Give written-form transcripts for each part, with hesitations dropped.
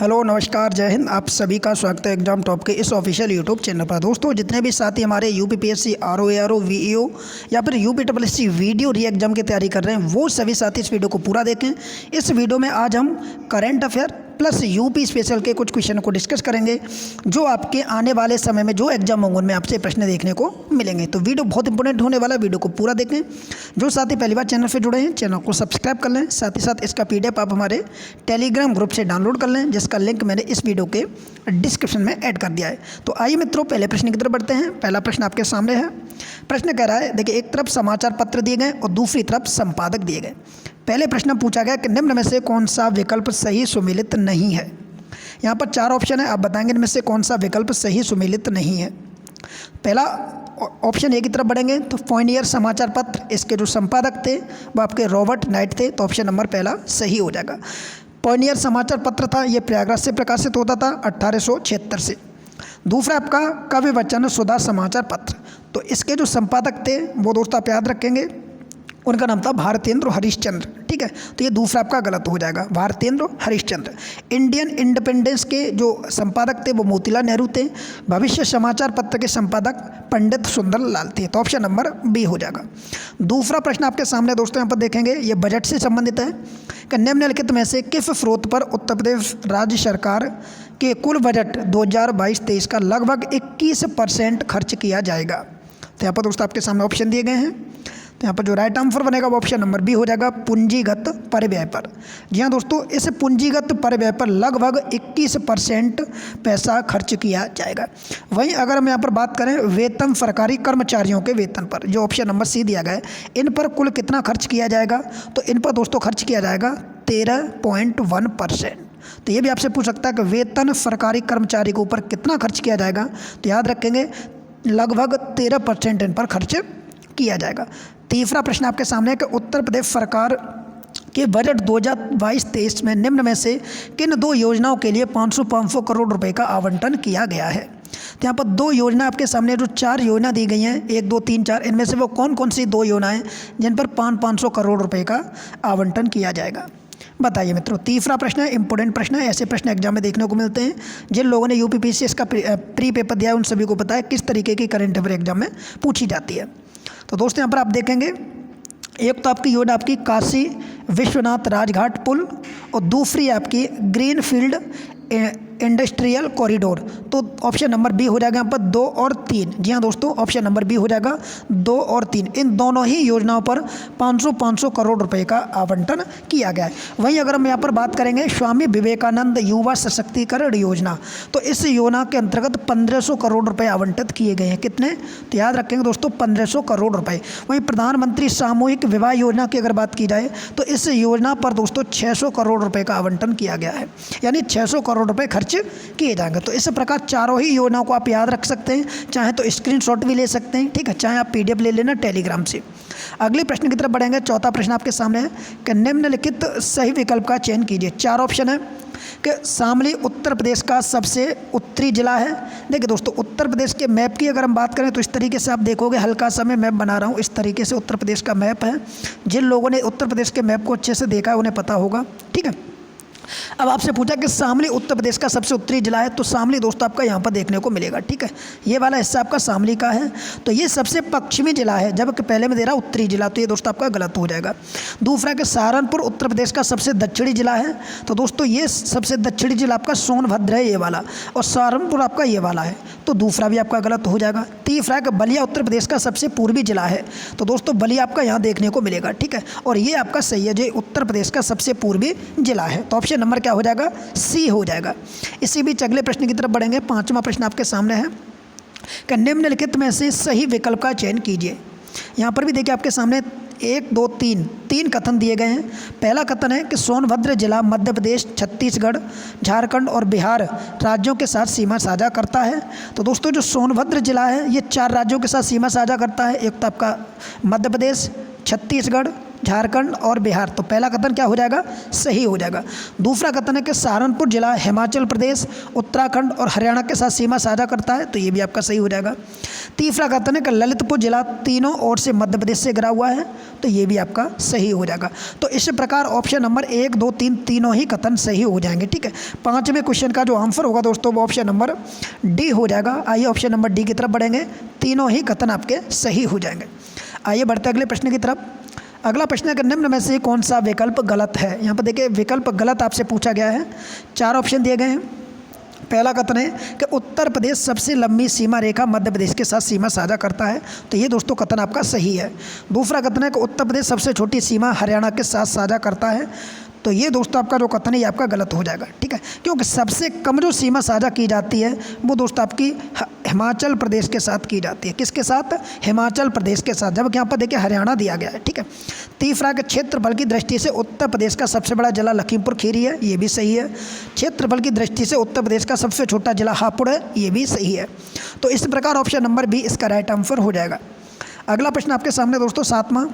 Hello नमस्कार जय हिंद। आप सभी का स्वागत है एग्जाम टॉप के इस ऑफिशियल यूट्यूब चैनल पर। दोस्तों जितने भी साथी हमारे यूपीपीएससी आरओ वीईओ या फिर यूपीएससी वीडियो री एग्जाम की तैयारी कर रहे हैं वो सभी साथी इस वीडियो को पूरा देखें। इस वीडियो में आज हम current affair plus UP special के कुछ क्वेश्चन को डिस्कस करेंगे जो आपके आने वाले समय में जो एग्जाम होंगे उनमें आपसे प्रश्न देखने को मिलेंगे। तो वीडियो बहुत इंपॉर्टेंट होने वाला है, वीडियो को पूरा देखें। जो साथी पहली बार चैनल से जुड़े हैं चैनल को सब्सक्राइब कर लें, साथ ही साथ इसका पीडीएफ आप हमारे टेलीग्राम ग्रुप से डाउनलोड कर लें जिसका लिंक मैंने इस वीडियो के डिस्क्रिप्शन में ऐड कर दिया है। तो आइए मित्रों पहले प्रश्न की तरफ बढ़ते हैं। पहला प्रश्न आपके सामने है। प्रश्न कह रहा है, देखिए एक तरफ समाचार पत्र दिए गए और दूसरी तरफ संपादक दिए गए। पहले प्रश्न पूछा गया कि निम्न में से कौन सा विकल्प सही सुमेलित नहीं है। यहाँ पर चार ऑप्शन है, आप बताएंगे इनमें से कौन सा विकल्प सही सुमेलित नहीं है। पहला ऑप्शन ए की तरफ बढ़ेंगे तो पॉइनियर समाचार पत्र, इसके जो संपादक थे वो आपके रॉबर्ट नाइट थे, तो ऑप्शन नंबर पहला सही हो जाएगा। पॉइनियर समाचार पत्र था, ये प्रयागराज से प्रकाशित होता था 1876 से। दूसरा आपका कवि वचन सुधा समाचार पत्र, तो इसके जो संपादक थे वो दोस्तों आप याद रखेंगे उनका नाम था भारतेंद्र हरिश्चंद्र। ठीक है, तो ये दूसरा आपका गलत हो जाएगा, भारतेंद्र हरिश्चंद्र। इंडियन इंडिपेंडेंस के जो संपादक थे वो मोतीलाल नेहरू थे। भविष्य समाचार पत्र के संपादक पंडित सुंदरलाल थे, तो ऑप्शन नंबर बी हो जाएगा। दूसरा प्रश्न आपके सामने दोस्तों यहाँ पर देखेंगे, ये बजट से संबंधित है कि निम्नलिखित में से किस स्रोत पर उत्तर प्रदेश राज्य सरकार के कुल बजट 2022-23 का लगभग 21% खर्च किया जाएगा। तो यहाँ पर दोस्तों आपके सामने ऑप्शन दिए गए हैं, तो यहाँ पर जो राइट आंसर बनेगा वो ऑप्शन नंबर बी हो जाएगा, पूंजीगत परिव्यय पर। जी हाँ दोस्तों, इस पूंजीगत परिव्यय पर लगभग 21% पैसा खर्च किया जाएगा। वहीं अगर हम यहाँ पर बात करें वेतन सरकारी कर्मचारियों के वेतन पर, जो ऑप्शन नंबर सी दिया गया है, इन पर कुल कितना खर्च किया जाएगा, तो इन पर दोस्तों खर्च किया जाएगा 13.1%। तो ये भी आपसे पूछ सकता है कि वेतन सरकारी कर्मचारी के ऊपर कितना खर्च किया जाएगा, तो याद रखेंगे लगभग 13% इन पर खर्च किया जाएगा। तीसरा प्रश्न आपके सामने है कि उत्तर प्रदेश सरकार के बजट 2022-23 में निम्न में से किन दो योजनाओं के लिए 500 करोड़ रुपए का आवंटन किया गया है। तो यहाँ पर दो योजना आपके सामने, जो चार योजना दी गई हैं 1, 2, 3, 4, इनमें से वो कौन कौन सी दो योजनाएं जिन पर 500 करोड़ रुपए का आवंटन किया जाएगा, बताइए मित्रों। तीसरा प्रश्न है, इंपॉर्टेंट प्रश्न है, ऐसे प्रश्न एग्जाम में देखने को मिलते हैं। जिन लोगों ने यूपीपीएससी इसका प्री पेपर दिया है उन सभी को पता है किस तरीके की करंट अफेयर एग्जाम में पूछी जाती है। तो दोस्तों यहाँ पर आप देखेंगे, एक तो आपकी योजना आपकी काशी विश्वनाथ राजघाट पुल और दूसरी आपकी ग्रीन फील्ड इंडस्ट्रियल कॉरिडोर, तो ऑप्शन नंबर बी हो जाएगा यहाँ पर 2 और 3। जी हाँ दोस्तों, ऑप्शन नंबर बी हो जाएगा 2 और 3। इन दोनों ही योजनाओं पर 500 करोड़ रुपए का आवंटन किया गया है। वहीं अगर हम यहाँ पर बात करेंगे स्वामी विवेकानंद युवा सशक्तिकरण योजना, तो इस योजना के अंतर्गत 1500 करोड़ रुपए आवंटित किए गए हैं। कितने, तो याद रखेंगे दोस्तों 1500 करोड़ रुपए। वहीं प्रधानमंत्री सामूहिक विवाह योजना की अगर बात की जाए तो इस योजना पर दोस्तों 600 करोड़ रुपए का आवंटन किया गया है, यानी 600 करोड़ रुपए खर्च किए जाएंगे। तो इस प्रकार चारों ही योजनाओं को आप याद रख सकते हैं, चाहे तो स्क्रीनशॉट भी ले सकते हैं, ठीक है, चाहे आप पीडीएफ ले लेना टेलीग्राम से। अगले प्रश्न की तरफ बढ़ेंगे। चौथा प्रश्न आपके सामने है कि निम्नलिखित सही विकल्प का चयन कीजिए। चार ऑप्शन है कि शामली उत्तर प्रदेश का सबसे उत्तरी जिला है। देखिए दोस्तों, उत्तर प्रदेश के मैप की अगर हम बात करें तो इस तरीके से आप देखोगे, हल्का सा मैं मैप बना रहा हूँ, इस तरीके से उत्तर प्रदेश का मैप है। जिन लोगों ने उत्तर प्रदेश के मैप को अच्छे से देखा है उन्हें पता होगा, ठीक है। अब आपसे पूछा कि शामली उत्तर प्रदेश का सबसे उत्तरी जिला है, तो शामली दोस्तों आपका यहाँ पर देखने को मिलेगा, ठीक है। ये वाला हिस्सा आपका शामली का है, तो ये सबसे पश्चिमी जिला है, जबकि पहले में दे रहा उत्तरी जिला, तो ये दोस्तों आपका गलत हो जाएगा। दूसरा कि सहारनपुर उत्तर प्रदेश का सबसे दक्षिणी जिला है, तो दोस्तों ये सबसे दक्षिणी जिला आपका सोनभद्र है ये वाला, और सहारनपुर आपका ये वाला है, तो दूसरा भी आपका गलत हो जाएगा। तीसरा कि बलिया उत्तर प्रदेश का सबसे पूर्वी जिला है, तो दोस्तों बलिया आपका यहाँ देखने को मिलेगा, ठीक है, और ये आपका सही है, जो उत्तर प्रदेश का सबसे पूर्वी जिला है, तो ऑप्शन नंबर क्या हो जाएगा, सी हो जाएगा। इसी बीच अगले प्रश्न की तरफ बढ़ेंगे। पांचवा प्रश्न आपके सामने है कि निम्नलिखित में से सही विकल्प का चयन कीजिए। यहाँ पर भी देखिए आपके सामने 1, 2, 3 कथन दिए गए हैं। पहला कथन है कि सोनभद्र जिला मध्य प्रदेश, छत्तीसगढ़, झारखंड और बिहार राज्यों के साथ सीमा साझा करता है। तो दोस्तों जो सोनभद्र जिला है ये 4 राज्यों के साथ सीमा साझा करता है। एक तो आपका मध्य प्रदेश, छत्तीसगढ़, झारखंड और बिहार। तो पहला कथन क्या हो जाएगा, सही हो जाएगा। दूसरा कथन है कि सहारनपुर जिला हिमाचल प्रदेश, उत्तराखंड और हरियाणा के साथ सीमा साझा करता है। तो ये भी आपका सही हो जाएगा। तीसरा कथन है कि ललितपुर जिला तीनों ओर से मध्य प्रदेश से घिरा हुआ है। तो ये भी आपका सही हो जाएगा। तो इस प्रकार ऑप्शन नंबर 1, 2, 3 तीनों ही कथन सही हो जाएंगे। ठीक है, पांचवें क्वेश्चन का जो आंसर होगा दोस्तों वो ऑप्शन नंबर डी हो जाएगा। आइए ऑप्शन नंबर डी की तरफ बढ़ेंगे। तीनों ही कथन आपके सही हो जाएंगे। आइए बढ़ते अगले प्रश्न की तरफ। अगला प्रश्न है कि निम्न में से कौन सा विकल्प गलत है। यहाँ पर देखिए विकल्प गलत आपसे पूछा गया है। 4 ऑप्शन दिए गए हैं। पहला कथन है कि उत्तर प्रदेश सबसे लंबी सीमा रेखा मध्य प्रदेश के साथ सीमा साझा करता है। तो ये दोस्तों कथन आपका सही है। दूसरा कथन है कि उत्तर प्रदेश सबसे छोटी सीमा हरियाणा के साथ साझा करता है। तो ये दोस्तों आपका जो कथन है ये आपका गलत हो जाएगा। ठीक है, क्योंकि सबसे कम जो सीमा साझा की जाती है वो दोस्तों आपकी हिमाचल प्रदेश के साथ की जाती है। किसके साथ, हिमाचल प्रदेश के साथ, जबकि यहाँ पर देखिए हरियाणा दिया गया है। ठीक है, तीसरा के क्षेत्रफल की दृष्टि से उत्तर प्रदेश का सबसे बड़ा जिला लखीमपुर खीरी है। ये भी सही है। क्षेत्रफल की दृष्टि से उत्तर प्रदेश का सबसे छोटा जिला हापुड़ है। ये भी सही है। तो इस प्रकार ऑप्शन नंबर बी इसका राइट आंसर हो जाएगा। अगला प्रश्न आपके सामने दोस्तों 7वां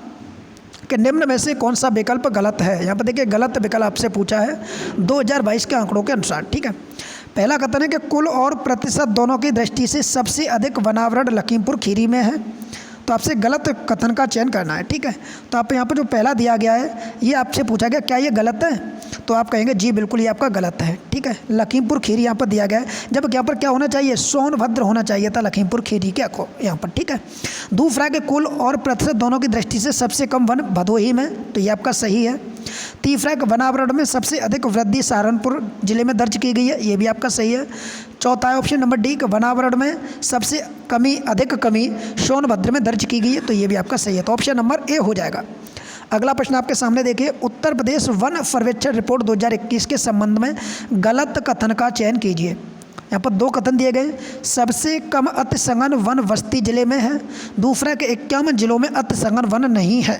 कि निम्न में से कौन सा विकल्प गलत है। यहाँ पर देखिए गलत विकल्प आपसे पूछा है 2022 के आंकड़ों के अनुसार। ठीक है, पहला कथन है कि कुल और प्रतिशत दोनों की दृष्टि से सबसे अधिक वनावरण लखीमपुर खीरी में है। तो आपसे गलत कथन का चयन करना है। ठीक है, तो आप यहाँ पर जो पहला दिया गया है ये आपसे पूछा गया क्या ये गलत है, तो आप कहेंगे जी बिल्कुल ये आपका गलत है। ठीक है, लखीमपुर खीरी यहाँ पर दिया गया है, जब यहाँ पर क्या होना चाहिए, सोनभद्र होना चाहिए था लखीमपुर खीरी के यहाँ पर। ठीक है, दूसरा के कुल और प्रतिशत दोनों की दृष्टि से सबसे कम वन भदोही में। तो ये आपका सही है। तीसरा के वनावरण में सबसे अधिक वृद्धि सहारनपुर जिले में दर्ज की गई है। ये भी आपका सही है। चौथा है ऑप्शन नंबर डी के वनावरण में सबसे अधिक कमी सोनभद्र में दर्ज की गई है। तो ये भी आपका सही है। तो ऑप्शन नंबर ए हो जाएगा। अगला प्रश्न आपके सामने देखिए, उत्तर प्रदेश वन सर्वेक्षण रिपोर्ट 2021 के संबंध में गलत कथन का चयन कीजिए। यहाँ पर 2 कथन दिए गए। सबसे कम अतिसघन वन बस्ती जिले में है। दूसरा के 51 जिलों में अतिसघन वन नहीं है।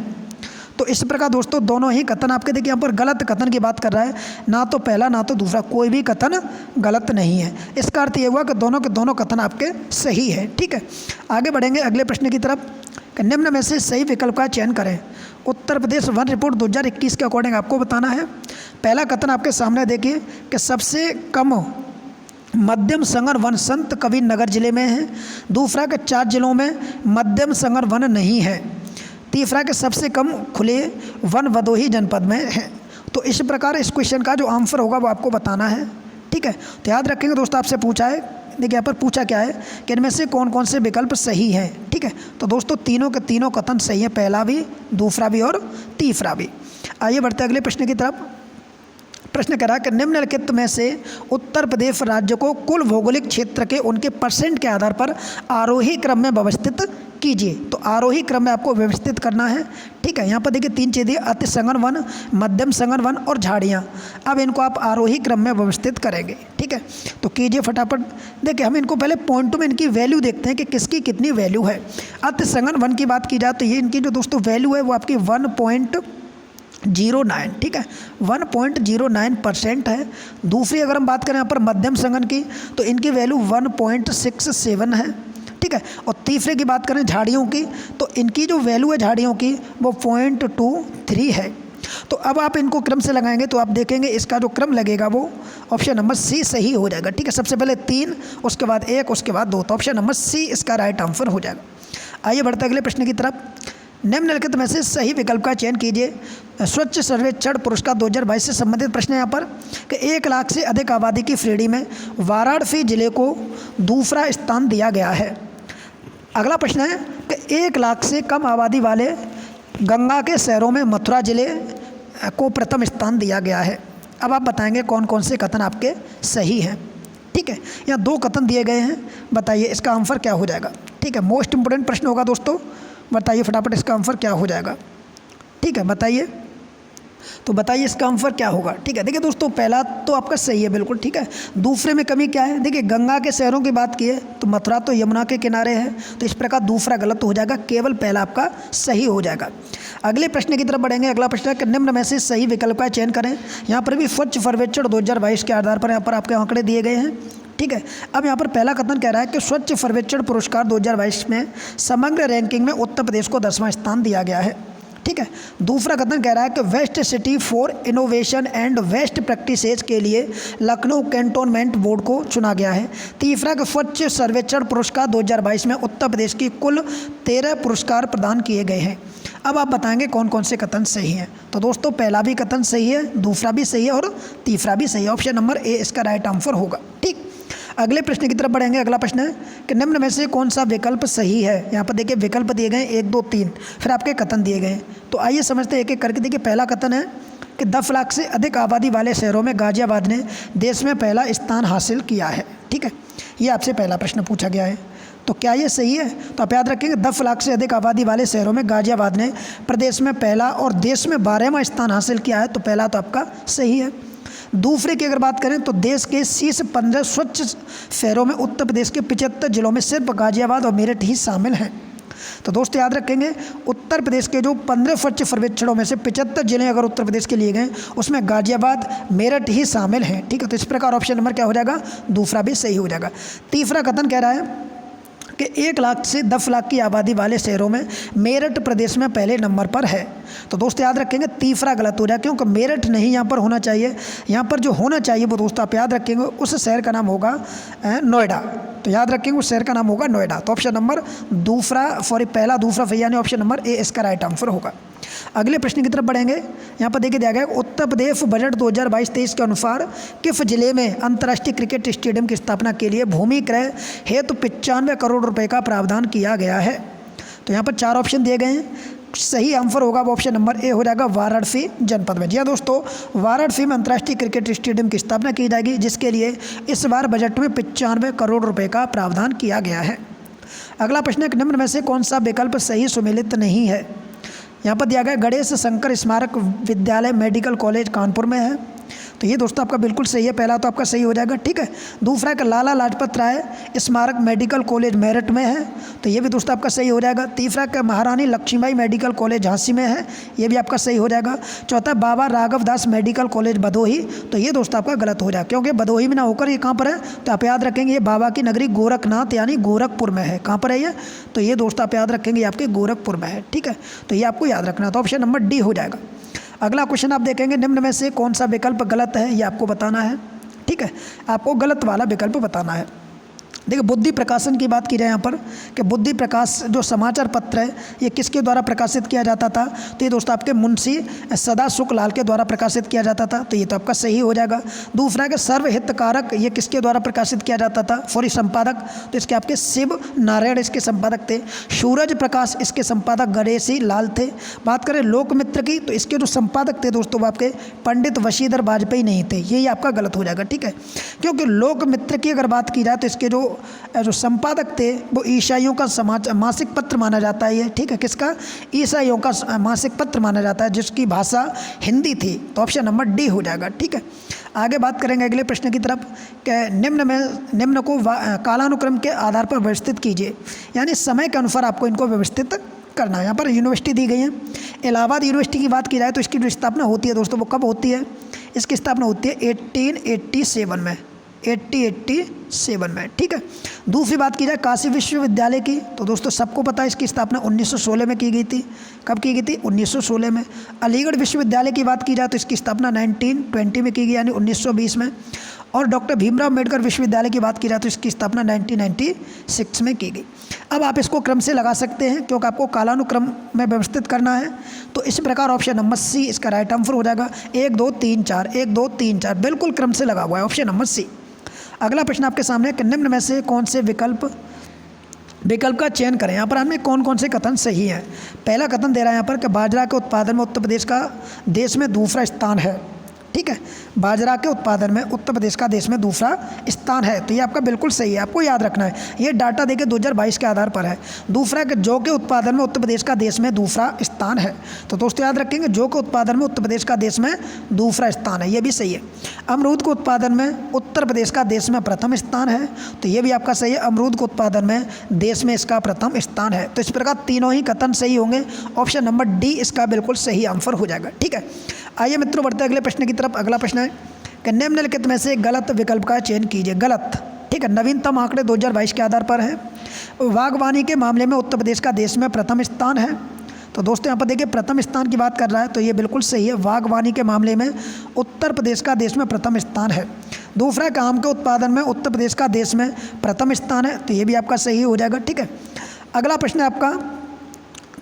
तो इस प्रकार दोस्तों दोनों ही कथन आपके देखिए यहाँ पर गलत कथन की बात कर रहा है। ना तो पहला ना तो दूसरा, कोई भी कथन गलत नहीं है। इसका अर्थ ये हुआ कि दोनों के दोनों कथन आपके सही है। ठीक है, आगे बढ़ेंगे अगले प्रश्न की तरफ। निम्न में से सही विकल्प का चयन करें। उत्तर प्रदेश वन रिपोर्ट 2021 के अकॉर्डिंग आपको बताना है। पहला कथन आपके सामने देखिए कि सबसे कम मध्यम संघन वन संत कबीर नगर जिले में है। दूसरा के 4 जिलों में मध्यम संघन वन नहीं है। तीसरा के सबसे कम खुले वन भदोही जनपद में है। तो इस प्रकार इस क्वेश्चन का जो आंसर होगा वो आपको बताना है। ठीक है, तो याद रखेंगे दोस्तों आपसे पूछा है, देखिए यहाँ पर पूछा क्या है कि इनमें से कौन कौन से विकल्प सही हैं। ठीक है, तो दोस्तों तीनों के तीनों कथन सही है, पहला भी, दूसरा भी और तीसरा भी। आइए बढ़ते अगले प्रश्न की तरफ। प्रश्न कह रहा है कि निम्नलिखित में से उत्तर प्रदेश राज्य को कुल भौगोलिक क्षेत्र के उनके परसेंट के आधार पर आरोही क्रम में व्यवस्थित कीजिए। तो आरोही क्रम में आपको व्यवस्थित करना है। ठीक है, यहाँ पर देखिए 3 चीज़ें, अति संघन वन, मध्यम संघन वन और झाड़ियाँ। अब इनको आप आरोही क्रम में व्यवस्थित करेंगे। ठीक है, तो कीजिए फटाफट। देखिए हम इनको पहले पॉइंटों में इनकी वैल्यू देखते हैं कि किसकी कितनी वैल्यू है। अति संघन वन की बात की जाए तो ये इनकी जो दोस्तों वैल्यू है वो आपकी 1.09। ठीक है, 1.09% है। दूसरी अगर हम बात करें यहाँ पर मध्यम संघन की तो इनकी वैल्यू 1.67 है। ठीक है, और तीसरे की बात करें झाड़ियों की तो इनकी जो वैल्यू है झाड़ियों की वो 0.23 है। तो अब आप इनको क्रम से लगाएंगे तो आप देखेंगे इसका जो क्रम लगेगा वो ऑप्शन नंबर सी सही हो जाएगा। ठीक है, सबसे पहले 3, उसके बाद 1, उसके बाद 2। तो ऑप्शन नंबर सी इसका राइट आंसर हो जाएगा। आइए बढ़ते अगले प्रश्न की तरफ। निम्नलिखित में से सही विकल्प का चयन कीजिए। स्वच्छ सर्वेक्षण पुरस्कार 2022 से संबंधित प्रश्न है यहाँ पर कि 1 लाख से अधिक आबादी की श्रेणी में वाराणसी जिले को दूसरा स्थान दिया गया है। अगला प्रश्न है कि 1 लाख से कम आबादी वाले गंगा के शहरों में मथुरा जिले को प्रथम स्थान दिया गया है। अब आप बताएंगे कौन कौन से कथन आपके सही हैं। ठीक है, यहाँ 2 कथन दिए गए हैं, बताइए इसका आंसर क्या हो जाएगा। ठीक है, मोस्ट इंपोर्टेंट प्रश्न होगा दोस्तों, बताइए फटाफट इसका आंसर क्या हो जाएगा। ठीक है, बताइए, तो बताइए इसका आंसर क्या होगा। ठीक है, देखिए दोस्तों पहला तो आपका सही है बिल्कुल। ठीक है, दूसरे में कमी क्या है, देखिए गंगा के शहरों की बात की है तो मथुरा तो यमुना के किनारे है, तो इस प्रकार दूसरा गलत हो जाएगा, केवल पहला आपका सही हो जाएगा। अगले प्रश्न की तरफ बढ़ेंगे। अगला प्रश्न है कि निम्न में से सही विकल्प का चयन करें। यहाँ पर भी स्वच्छ सर्वेक्षण 2022 के आधार पर यहाँ पर आपके आंकड़े दिए गए हैं। ठीक है, अब यहाँ पर पहला कथन कह रहा है कि स्वच्छ सर्वेक्षण पुरस्कार 2022 में समग्र रैंकिंग में उत्तर प्रदेश को 10वां स्थान दिया गया है। ठीक है। दूसरा कथन कह रहा है कि best city for innovation and best practices के लिए लखनऊ कैंटोनमेंट बोर्ड को चुना गया है। तीसरा कि स्वच्छ सर्वेक्षण पुरस्कार 2022 में उत्तर प्रदेश की कुल 13 पुरस्कार प्रदान किए गए हैं। अब आप बताएंगे कौन कौन से कथन सही हैं। तो दोस्तों पहला भी कथन सही है, दूसरा भी सही है और तीसरा भी सही है। ऑप्शन नंबर ए इसका राइट आंसर होगा। ठीक, अगले प्रश्न की तरफ बढ़ेंगे। अगला प्रश्न है कि निम्न में से कौन सा विकल्प सही है। यहाँ पर देखिए विकल्प दिए गए 1, 2, 3, फिर आपके कथन दिए गए हैं। तो आइए समझते हैं एक एक करके। देखिए पहला कथन है कि 10 लाख से अधिक आबादी वाले शहरों में गाजियाबाद ने देश में पहला स्थान हासिल किया है। ठीक है, ये आपसे पहला प्रश्न पूछा गया है। तो क्या ये सही है? तो आप याद रखेंगे 10 लाख से अधिक आबादी वाले शहरों में गाजियाबाद ने प्रदेश में पहला और देश में 12वां स्थान हासिल किया है। तो पहला तो आपका सही है। दूसरे की अगर बात करें तो देश के शीर्ष 15 स्वच्छ शहरों में उत्तर प्रदेश के 75 जिलों में सिर्फ गाजियाबाद और मेरठ ही शामिल हैं। तो दोस्तों याद रखेंगे उत्तर प्रदेश के जो 15 स्वच्छ सर्वेक्षणों में से 75 जिले अगर उत्तर प्रदेश के लिए गए उसमें गाजियाबाद मेरठ ही शामिल हैं। ठीक है, तो इस प्रकार ऑप्शन नंबर क्या हो जाएगा? दूसरा भी सही हो जाएगा। तीसरा कथन कह रहा है कि 1 लाख से 10 लाख की आबादी वाले शहरों में मेरठ प्रदेश में पहले नंबर पर है। तो दोस्तों याद रखेंगे तीसरा गलत हो जाए, क्योंकि मेरठ नहीं यहाँ पर होना चाहिए। यहाँ पर जो होना चाहिए वो दोस्तों आप याद रखेंगे उस शहर का नाम होगा नोएडा। तो याद रखेंगे उस शहर का नाम होगा नोएडा। तो ऑप्शन नंबर पहला दूसरा सही, यानी ऑप्शन नंबर ए इसका राइट आंसर होगा। अगले प्रश्न की तरफ बढ़ेंगे। यहाँ पर देखिए दिया गया उत्तर प्रदेश बजट 2022-23 के अनुसार किस जिले में अंतर्राष्ट्रीय क्रिकेट स्टेडियम की स्थापना के लिए भूमि क्रय हेतु 95 करोड़ रुपए का प्रावधान किया गया है। तो यहाँ पर 4 ऑप्शन दिए गए हैं। सही आंसर होगा वो ऑप्शन नंबर ए हो जाएगा, वाराणसी जनपद में। जी हाँ दोस्तों, वाराणसी में अंतर्राष्ट्रीय क्रिकेट स्टेडियम की स्थापना की जाएगी, जिसके लिए इस बार बजट में 95 करोड़ रुपए का प्रावधान किया गया है। अगला प्रश्न है निम्न में से कौन सा विकल्प सही सुमेलित नहीं है। यहाँ पर दिया गया गणेश शंकर स्मारक विद्यालय मेडिकल कॉलेज कानपुर में है। तो ये दोस्तों आपका बिल्कुल सही है, पहला तो आपका सही हो जाएगा। ठीक है, दूसरा का लाला लाजपत राय स्मारक मेडिकल कॉलेज मेरठ में है। तो ये भी दोस्तों आपका सही हो जाएगा। तीसरा का महारानी लक्ष्मीबाई मेडिकल कॉलेज झांसी में है, ये भी आपका सही हो जाएगा। चौथा बाबा राघव दास मेडिकल कॉलेज भदोही। तो ये दोस्तों आपका गलत हो जाएगा, क्योंकि भदोही में ना होकर ये कहाँ पर है? तो आप याद रखेंगे ये बाबा की नगरी गोरखनाथ यानी गोरखपुर में है। कहाँ पर है ये? तो ये दोस्तों आप याद रखेंगे ये आपके गोरखपुर में है। ठीक है, तो ये आपको याद रखना। तो ऑप्शन नंबर डी हो जाएगा। अगला क्वेश्चन आप देखेंगे निम्न में से कौन सा विकल्प गलत है, ये आपको बताना है। ठीक है, आपको गलत वाला विकल्प बताना है। देखिए बुद्धि प्रकाशन की बात की जाए यहाँ पर कि बुद्धि प्रकाश जो समाचार पत्र है ये किसके द्वारा प्रकाशित किया जाता था। तो ये दोस्तों आपके मुंशी सदा सुखलाल के द्वारा प्रकाशित किया जाता था। तो ये तो आपका सही हो जाएगा। दूसरा है कि सर्वहितकारक, ये किसके द्वारा प्रकाशित किया जाता था? सॉरी संपादक, तो इसके आपके शिव नारायण इसके संपादक थे। सूरज प्रकाश इसके संपादक गणेशी लाल थे। बात करें लोकमित्र की तो इसके जो संपादक थे दोस्तों वो आपके पंडित वशीधर वाजपेयी नहीं थे। ये आपका गलत हो जाएगा। ठीक है, क्योंकि लोकमित्र की अगर बात की जाए तो इसके जो संपादक थे वो ईसाइयों का मासिक पत्र माना जाता है। ये ठीक है, किसका? ईसाइयों का मासिक पत्र माना जाता है, जिसकी भाषा हिंदी थी। तो ऑप्शन नंबर डी हो जाएगा। ठीक है, आगे बात करेंगे अगले प्रश्न की तरफ कि निम्न को कालानुक्रम के आधार पर व्यवस्थित कीजिए, यानी समय के अनुसार आपको इनको व्यवस्थित करना है। यहाँ पर यूनिवर्सिटी दी गई है। इलाहाबाद यूनिवर्सिटी की बात की जाए तो इसकी जो स्थापना होती है दोस्तों वो कब होती है? इसकी स्थापना होती है 1887 में, 1887 में। ठीक है, दूसरी बात की जाए काशी विश्वविद्यालय की तो दोस्तों सबको पता है इसकी स्थापना 1916 में की गई थी। कब की गई थी? 1916 में। अलीगढ़ विश्वविद्यालय की बात की जाए तो इसकी स्थापना 1920 में की गई, यानी 1920 में। और डॉक्टर भीमराव अम्बेडकर विश्वविद्यालय की बात की जाए तो इसकी स्थापना 1996 में की गई। अब आप इसको क्रम से लगा सकते हैं, क्योंकि आपको कालानुक्रम में व्यवस्थित करना है। तो इस प्रकार ऑप्शन नंबर सी इसका राइट आंसर हो जाएगा। 1 2 3 4, 1 2 3 4, बिल्कुल क्रम से लगा हुआ है ऑप्शन नंबर सी। अगला प्रश्न आपके सामने कि निम्न में से कौन से विकल्प का चयन करें। यहाँ पर हमें कौन कौन से कथन सही हैं। पहला कथन दे रहा है यहाँ पर कि बाजरा के उत्पादन में उत्तर प्रदेश का देश में दूसरा स्थान है। ठीक है, बाजरा के उत्पादन में उत्तर प्रदेश का देश में दूसरा स्थान है। तो ये आपका बिल्कुल सही है, आपको याद रखना है। ये डाटा देके 2022 के आधार पर है। दूसरा कि जौ के उत्पादन में उत्तर प्रदेश का देश में दूसरा स्थान है। तो दोस्तों याद रखेंगे जौ के उत्पादन में उत्तर प्रदेश का देश में दूसरा स्थान है, ये भी सही है। अमरूद के उत्पादन में उत्तर प्रदेश का देश में प्रथम स्थान है। तो ये भी आपका सही है, अमरूद के उत्पादन में देश में इसका प्रथम स्थान है। तो इस प्रकार तीनों ही कथन सही होंगे। ऑप्शन नंबर डी इसका बिल्कुल सही आंसर हो जाएगा। ठीक है, आइए मित्रों बढ़ते अगले प्रश्न की तरफ। अगला प्रश्न है कि निम्नलिखित में से गलत विकल्प का चयन कीजिए। गलत, ठीक है, नवीनतम आंकड़े 2022 के आधार पर है। बागवानी के मामले में उत्तर प्रदेश का देश में प्रथम स्थान है। तो दोस्तों यहाँ पर देखिए प्रथम स्थान की बात कर रहा है, तो ये बिल्कुल सही है। बागवानी के मामले में उत्तर प्रदेश का देश में प्रथम स्थान है। दूसरा आम के उत्पादन में उत्तर प्रदेश का देश में प्रथम स्थान है, तो ये भी आपका सही हो जाएगा, ठीक है। अगला प्रश्न है आपका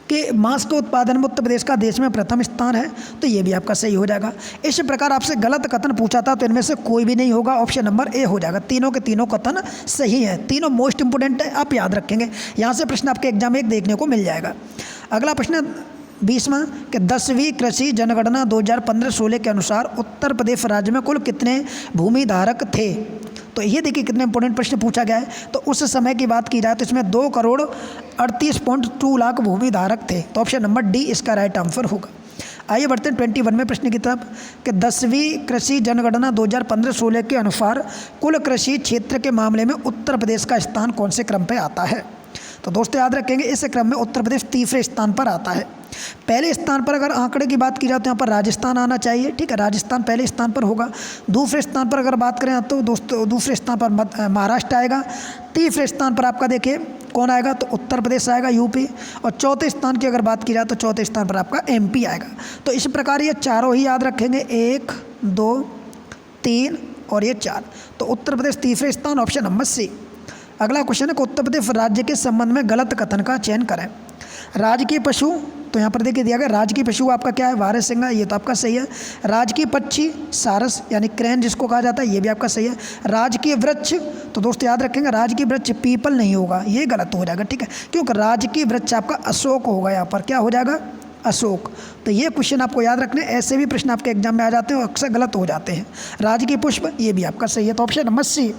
कि मांस के उत्पादन में उत्तर प्रदेश का देश में प्रथम स्थान है, तो ये भी आपका सही हो जाएगा। इस प्रकार आपसे गलत कथन पूछा था तो इनमें से कोई भी नहीं होगा, ऑप्शन नंबर ए हो जाएगा। तीनों के तीनों कथन सही है, तीनों मोस्ट इंपोर्टेंट है, आप याद रखेंगे। यहाँ से प्रश्न आपके एग्जाम में एक देखने को मिल जाएगा। अगला प्रश्न 20वां कि 10वीं कृषि जनगणना 2015-16 के अनुसार उत्तर प्रदेश राज्य में कुल कितने भूमि धारक थे। तो ये देखिए कितने इंपॉर्टेंट प्रश्न पूछा गया है। तो उस समय की बात की जाए तो इसमें 2,38.2 लाख भूमि धारक थे, तो ऑप्शन नंबर डी इसका राइट आंसर होगा। आइए बढ़ते हैं 21वें प्रश्न की तरफ कि 10वीं कृषि जनगणना 2015-16 के अनुसार कुल कृषि क्षेत्र के मामले में उत्तर प्रदेश का स्थान कौन से क्रम पर आता है। तो दोस्तों याद रखेंगे इस क्रम में उत्तर प्रदेश तीसरे स्थान पर आता है। पहले स्थान पर अगर आंकड़े की बात की जाए तो यहाँ पर राजस्थान आना चाहिए, ठीक है, राजस्थान पहले स्थान पर होगा। दूसरे स्थान पर अगर बात करें तो दोस्तों दूसरे स्थान पर महाराष्ट्र आएगा। तीसरे स्थान पर आपका देखिए कौन आएगा, तो उत्तर प्रदेश आएगा, यूपी। और चौथे स्थान की अगर बात की जाए तो चौथे स्थान पर आपका एमपी आएगा। तो इस प्रकार ये चारों ही याद रखेंगे, 1, 2, 3 और ये 4। तो उत्तर प्रदेश तीसरे स्थान, ऑप्शन नंबर सी। अगला क्वेश्चन है कि उत्तर प्रदेश राज्य के संबंध में गलत कथन का चयन करें। राजकीय पशु, तो यहाँ पर देखिए दिया गया राजकीय पशु आपका क्या है, वारसिंगा, ये तो आपका सही है। राजकीय पक्षी सारस यानी क्रेन जिसको कहा जाता है, ये भी आपका सही है। राजकीय वृक्ष, तो दोस्तों याद रखेंगे राजकीय वृक्ष पीपल नहीं होगा, ये गलत हो जाएगा, ठीक है, क्योंकि राजकीय वृक्ष आपका अशोक होगा। यहाँ पर क्या हो जाएगा, अशोक। तो ये क्वेश्चन आपको याद रखने, ऐसे भी प्रश्न आपके एग्जाम में आ जाते हैं और अक्सर गलत हो जाते हैं। राजकीय पुष्प, ये भी आपका सही है, तो ऑप्शन नंबर सी।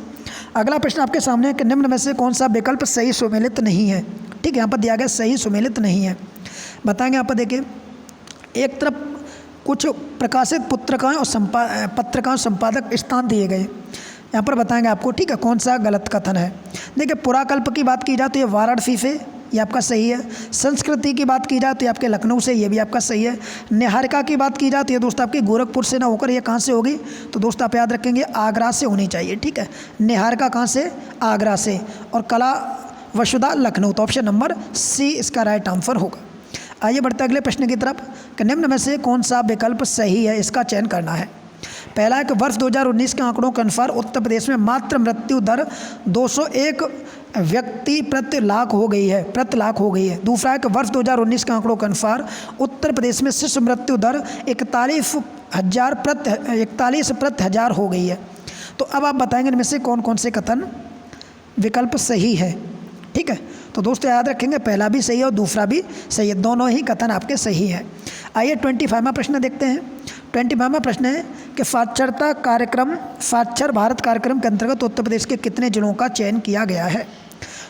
अगला प्रश्न आपके सामने है कि निम्न में से कौन सा विकल्प सही सुमेलित नहीं है, ठीक है, यहाँ पर दिया गया सही सुमेलित नहीं है। बताएंगे यहाँ पर देखिए, एक तरफ कुछ प्रकाशित पत्रिकाएं और पत्रिकाओं संपादक स्थान दिए गए, यहाँ पर बताएंगे आपको, ठीक है, कौन सा गलत कथन है। देखिए पुराकल्प की बात की जाए तो ये वाराणसी से, ये आपका सही है। संस्कृति की बात की जाए तो ये आपके लखनऊ से, ये भी आपका सही है। निहारिका की बात की जाए तो ये दोस्त आपकी गोरखपुर से ना होकर ये कहाँ से होगी, तो दोस्त आप याद रखेंगे आगरा से होनी चाहिए, ठीक है। निहारिका कहाँ से, आगरा से। और कला वसुधा लखनऊ, तो ऑप्शन नंबर सी इसका राइट आंसर होगा। आइए बढ़ते अगले प्रश्न की तरफ कि निम्न में से कौन सा विकल्प सही है, इसका चयन करना है। पहला है कि वर्ष 2019 के आंकड़ों के अनुसार उत्तर प्रदेश में मात्र मृत्यु दर 201 व्यक्ति प्रति लाख हो गई है, दूसरा है कि वर्ष 2019 के आंकड़ों के अनुसार उत्तर प्रदेश में शिशु मृत्यु दर 41 प्रति हजार हो गई है। तो अब आप बताएंगे इनमें से कौन कौन से कथन विकल्प सही है, ठीक है। तो दोस्तों याद रखेंगे पहला भी सही है और दूसरा भी सही है, दोनों ही कथन आपके सही है। आइए 25वां प्रश्न देखते हैं। 25वां प्रश्न है कि साक्षरता कार्यक्रम, साक्षर भारत कार्यक्रम के अंतर्गत उत्तर प्रदेश के कितने जिलों का चयन किया गया है।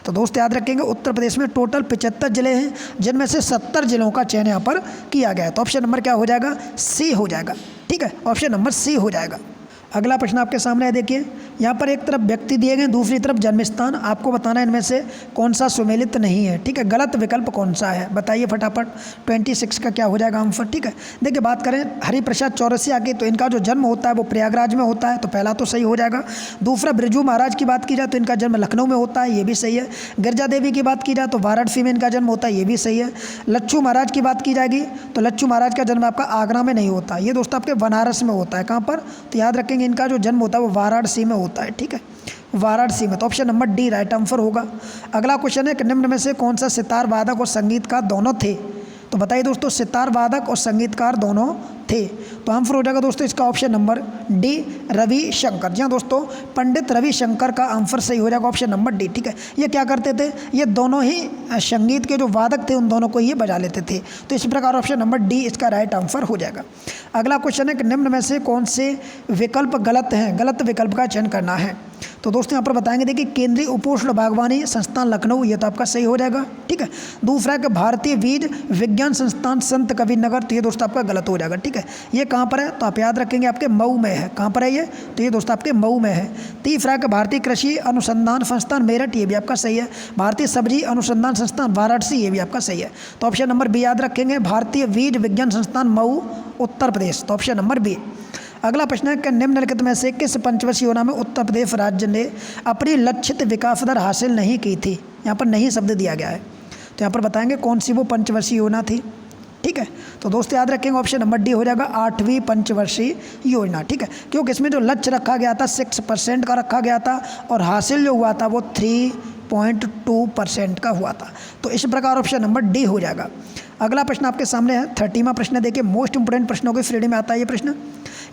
तो दोस्त याद रखेंगे उत्तर प्रदेश में टोटल 75 जिले हैं, जिनमें से 70 जिलों का चयन यहाँ पर किया गया है। तो ऑप्शन नंबर क्या हो जाएगा, सी हो जाएगा, ठीक है, ऑप्शन नंबर सी हो जाएगा। अगला प्रश्न आपके सामने है, देखिए यहाँ पर एक तरफ व्यक्ति दिए गए, दूसरी तरफ जन्म स्थान, आपको बताना है इनमें से कौन सा सुमेलित नहीं है, ठीक है, गलत विकल्प कौन सा है, बताइए फटाफट। 26 का क्या हो जाएगा आंसर, ठीक है। देखिए बात करें हरिप्रसाद चौरसिया की, तो इनका जो जन्म होता है वो प्रयागराज में होता है, तो पहला तो सही हो जाएगा। दूसरा बिरजू महाराज की बात की जाए तो इनका जन्म लखनऊ में होता है, ये भी सही है। गिरजा देवी की बात की जाए तो वाराणसी में इनका जन्म होता है, ये भी सही है। लच्छू महाराज की बात की जाएगी तो लच्छू महाराज का जन्म आपका आगरा में नहीं होता, ये दोस्त आपके बनारस में होता है। कहाँ पर, तो याद रखेंगे इनका जो जन्म होता है वो वाराणसी में होता है, ठीक है, वाराणसी में। तो option number D right answer होगा। अगला क्वेश्चन है कि निम्न में से कौन सा सितार वादक और संगीतकार दोनों थे। तो बताइए दोस्तों, सितार वादक और संगीतकार दोनों थे, तो आंसर हो जाएगा दोस्तों इसका ऑप्शन नंबर डी रविशंकर। जी हाँ दोस्तों, पंडित रविशंकर का आंसर सही हो जाएगा, ऑप्शन नंबर डी, ठीक है। ये क्या करते थे, ये दोनों ही संगीत के जो वादक थे उन दोनों को ये बजा लेते थे। तो इस प्रकार ऑप्शन नंबर डी इसका राइट आंसर हो जाएगा। अगला क्वेश्चन है कि निम्न में से कौन से विकल्प गलत हैं, गलत विकल्प का चयन करना है। तो दोस्तों यहाँ पर बताएंगे, देखिए केंद्रीय उपोष्ण बागवानी संस्थान लखनऊ, ये तो आपका सही हो जाएगा, ठीक है। दूसरा है कि भारतीय बीज विज्ञान संस्थान संत कबीरनगर, तो ये दोस्तों आपका गलत हो जाएगा, ठीक है। ये कहाँ पर है, तो आप याद रखेंगे आपके मऊ में है। कहाँ पर है ये, तो ये दोस्तों आपके मऊ में है। तीसरा है कि भारतीय कृषि अनुसंधान संस्थान मेरठ, ये भी आपका सही है। भारतीय सब्जी अनुसंधान संस्थान वाराणसी, ये भी आपका सही है। तो ऑप्शन नंबर बी याद रखेंगे, भारतीय बीज विज्ञान संस्थान मऊ उत्तर प्रदेश, तो ऑप्शन नंबर बी। अगला प्रश्न है कि निम्नलिखित में से किस पंचवर्षीय योजना में उत्तर प्रदेश राज्य ने अपनी लक्षित विकास दर हासिल नहीं की थी। यहाँ पर नहीं शब्द दिया गया है, तो यहाँ पर बताएंगे कौन सी वो पंचवर्षीय योजना थी। ठीक है। तो दोस्तों याद रखेंगे ऑप्शन नंबर डी हो जाएगा 8वीं पंचवर्षीय योजना, ठीक है, क्योंकि इसमें जो लक्ष्य रखा गया था 6% का रखा गया था और हासिल जो हुआ था वो 3.2% का हुआ था। तो इस प्रकार ऑप्शन नंबर डी हो जाएगा। अगला प्रश्न आपके सामने है 30वां प्रश्न। देखिए मोस्ट इंपोर्टेंट प्रश्नों की श्रेणी में आता है ये प्रश्न।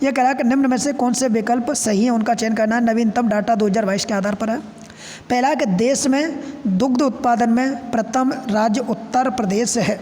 यह कह रहा है कि निम्न में से कौन से विकल्प सही है, उनका चयन करना है। नवीनतम डाटा 2022 के आधार पर है। पहला है कि देश में दुग्ध उत्पादन में प्रथम राज्य उत्तर प्रदेश है।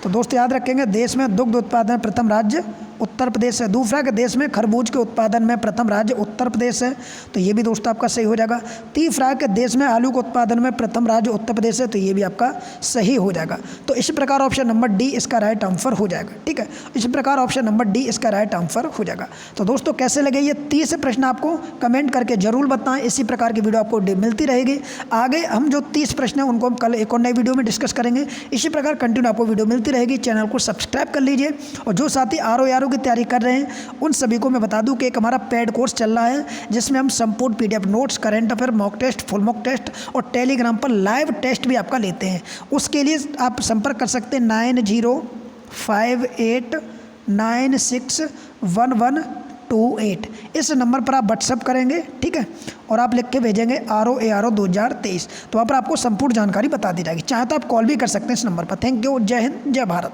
तो दोस्तों याद रखेंगे देश में दुग्ध उत्पादन में प्रथम राज्य उत्तर प्रदेश है। दूसरा कि देश में खरबूज के उत्पादन में प्रथम राज्य उत्तर प्रदेश है, तो ये भी दोस्तों आपका सही हो जाएगा। तीसरा कि देश में आलू के उत्पादन में प्रथम राज्य उत्तर प्रदेश है, तो ये भी आपका सही हो जाएगा। तो इस प्रकार ऑप्शन नंबर डी इसका राइट आंसर हो जाएगा, ठीक है। इस प्रकार ऑप्शन नंबर डी इसका राइट आंसर हो जाएगा। तो दोस्तों कैसे लगे ये 30 प्रश्न आपको कमेंट करके जरूर बताएं। इसी प्रकार की वीडियो आपको मिलती रहेगी। आगे हम जो 30 प्रश्न हैं उनको हम कल एक और नई वीडियो में डिस्कस करेंगे। इसी प्रकार कंटिन्यू आपको वीडियो मिलती रहेगी। चैनल को सब्सक्राइब कर लीजिए और जो साथी RO की तैयारी कर रहे हैं उन सभी को मैं बता दूं कि एक हमारा पेड कोर्स चल रहा है जिसमें हम संपूर्ण PDF notes, current affair, mock test, full mock test और टेलीग्राम पर लाइव टेस्ट भी आपका लेते हैं। उसके लिए आप संपर्क कर सकते हैं 9058961128। इस नंबर पर आप व्हाट्सअप करेंगे, ठीक है, और आप लिख के भेजेंगे RO 2023, तो वहाँ पर आपको संपूर्ण जानकारी बता दी जाएगी। चाहे तो आप कॉल भी कर सकते हैं इस नंबर पर। Thank you. जय हिंद, जय भारत।